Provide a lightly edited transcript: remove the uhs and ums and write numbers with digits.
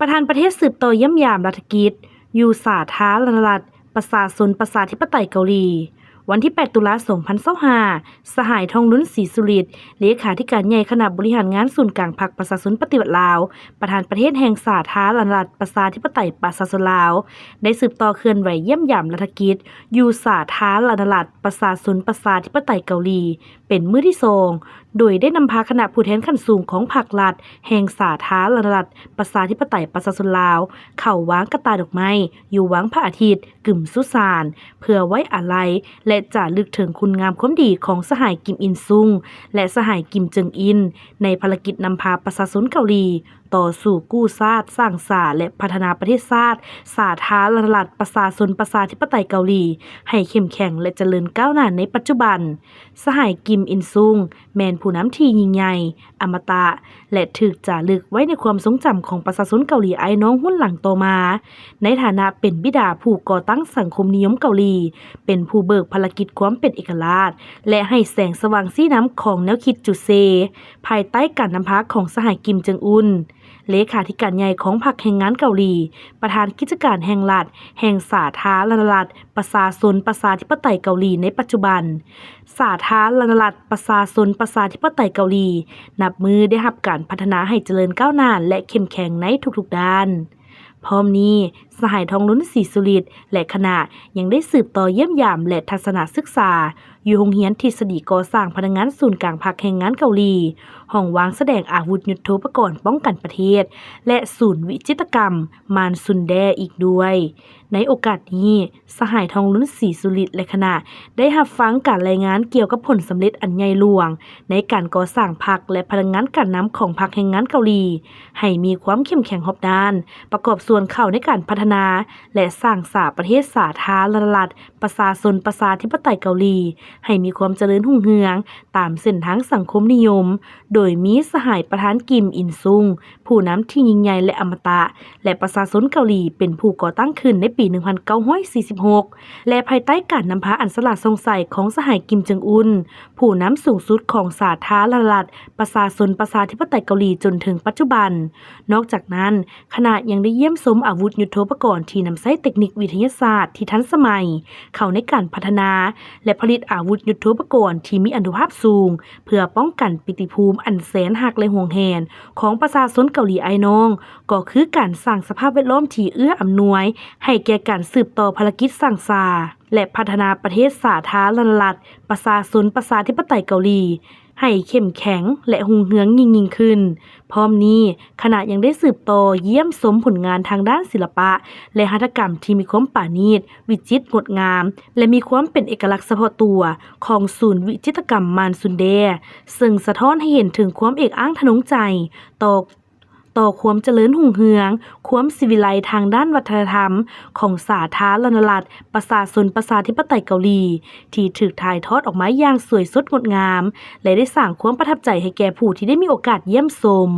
ประธานประเทศสืบต่อเยี่ยมยามรัฐกิจอยู่สาธารณรัฐประชาชนประชาธิปไตยเกาหลีวันที่ 8 ตุลาคม 2025 สหายทองลุ้นศรีสุริตเลขาธิการใหญ่คณะบริหารงานศูนย์กลางพรรคประชาชนปฏิวัติลาวประธานประเทศแห่งสาธารณรัฐประชาธิปไตยประชาชนลาวได้สืบต่อเคลื่อนไหวเยี่ยมยามรัฐกิจอยู่สาธารณรัฐประชาชนประชาธิปไตยเกาหลีเป็นมื้อที่2โดยได้นำพาคณะผู้แทนขั้นสูงของพรรครัฐแห่งสาธารณรัฐประชาธิปไตยประชาชนลาวเข้าวางกระตาดอกไม้อยู่วังพระอาทิตย์กึ่มสุสานเพื่อไว้อาลัยและจารึกถึงคุณงามความดีของสหายกิมอินซุงและสหายกิมเจิงอินในภารกิจนำพาประชาชนเกาหลีต่อสู่กู้ชาติสร้างชาติและพัฒนาประเทศชาติสาธารณรัฐประชาชนประชาธิปไตยเกาหลีให้เข้มแข็งและเจริญก้าวหน้าในปัจจุบันสหายกิมอินซุงแม่นผู้นำที่ยิ่งใหญ่อมตะและถูกจารึกไว้ในความทรงจำของประชาชนเกาหลีไอ้น้องรุ่นหลังต่อมาในฐานะเป็นบิดาผู้ก่อตั้งสังคมนิยมเกาหลีเป็นผู้เบิกภารกิจความเป็นเอกราชและให้แสงสว่างสีน้ำของแนวคิดจุเซภายใต้การนำพาของสหายกิมเจิงอุนเลขาธิการใหญ่ของพรรคแรงงานเกาหลีประธานกิจการแห่งรัฐแห่งสาธารณรัฐประชาชนประชาธิปไตยเกาหลีในปัจจุบันสาธารณรัฐประชาชนประชาธิปไตยเกาหลีนับมือได้รับการพัฒนาให้เจริญก้าวหน้าและเข้มแข็งในทุกๆด้านพร้อมนี้สหายทองลุ้นศรีสุริตและคณะยังได้สืบต่อเยี่ยมยามและทัศนศึกษาอยู่โรงเรียนทฤษฎีก่อสร้างพนักงานศูนย์กลางพรรคแรงงานเกาหลีห้องวางแสดงอาวุธยุทโธปกรณ์ป้องกันประเทศและศูนย์วิจิตรกรรมมานซุนแดอีกด้วยในโอกาสนี้สหายทองลุ้นศรีสุริตและคณะได้รับฟังการรายงานเกี่ยวกับผลสำเร็จอันใหญ่หลวงในการก่อสร้างพรรคและพลังงานการนำของพรรคแรงงานเกาหลีให้มีความเข้มแข็งรอบด้านประกอบส่วนเข้าในการพัฒนาและสร้างสาประเทศสาธารณรัฐประชาชนประชาธิปไตยเกาหลีให้มีความเจริญรุ่งเรืองตามเส้นทางสังคมนิยมโดยมีสหายประธานกิมอินซุงผู้นำที่ยิ่งใหญ่และอมตะและประชาชนเกาหลีเป็นผู้ก่อตั้งขึ้นในปี 1946 และภายใต้การนำพาอันสละสงสัยของสหายกิมเจิงอุนผู้นำสูงสุดของสาธารณรัฐประชาชนประชาธิปไตยเกาหลีจนถึงปัจจุบันนอกจากนั้นคณะยังได้เยี่ยมชมอาวุธยุทโธปกรณ์ที่นำใช้เทคนิควิทยาศาสตร์ที่ทันสมัยเข้าในการพัฒนาและผลิตอาวุธยุทโธปกรณ์ที่มีอานุภาพสูงเพื่อป้องกันปิติภูมิอันแสนหักและห่วงแหนของประชาชนเกาหลีไอ้น้องก็คือการสร้างสภาพแวดล้อมที่เอื้ออำนวยให้แก่การสืบต่อภารกิจสร้างชาติและพัฒนาประเทศสาธารณรัฐประชาชนประชาธิปไตยเกาหลีให้เข้มแข็งและรุ่งเรืองยิ่งขึ้นพร้อมนี้คณะยังได้สืบต่อเยี่ยมชมผลงานทางด้านศิลปะและหัตถกรรมที่มีความปราณีตวิจิตรงดงามและมีความเป็นเอกลักษณ์เฉพาะตัวของศูนย์วิจิตรกรรมมานซุนแดซึ่งสะท้อนให้เห็นถึงความเอกอ้างทะนงใจต่อความเจริญรุ่งเรืองความศิวิไลซ์ทางด้านวัฒนธรรมของสาธารณรัฐประชาชนประชาธิปไตยเกาหลีที่ถูกถ่ายทอดออกมาอย่างสวยสดงดงามและได้สร้างความประทับใจให้แก่ผู้ที่ได้มีโอกาสเยี่ยมชม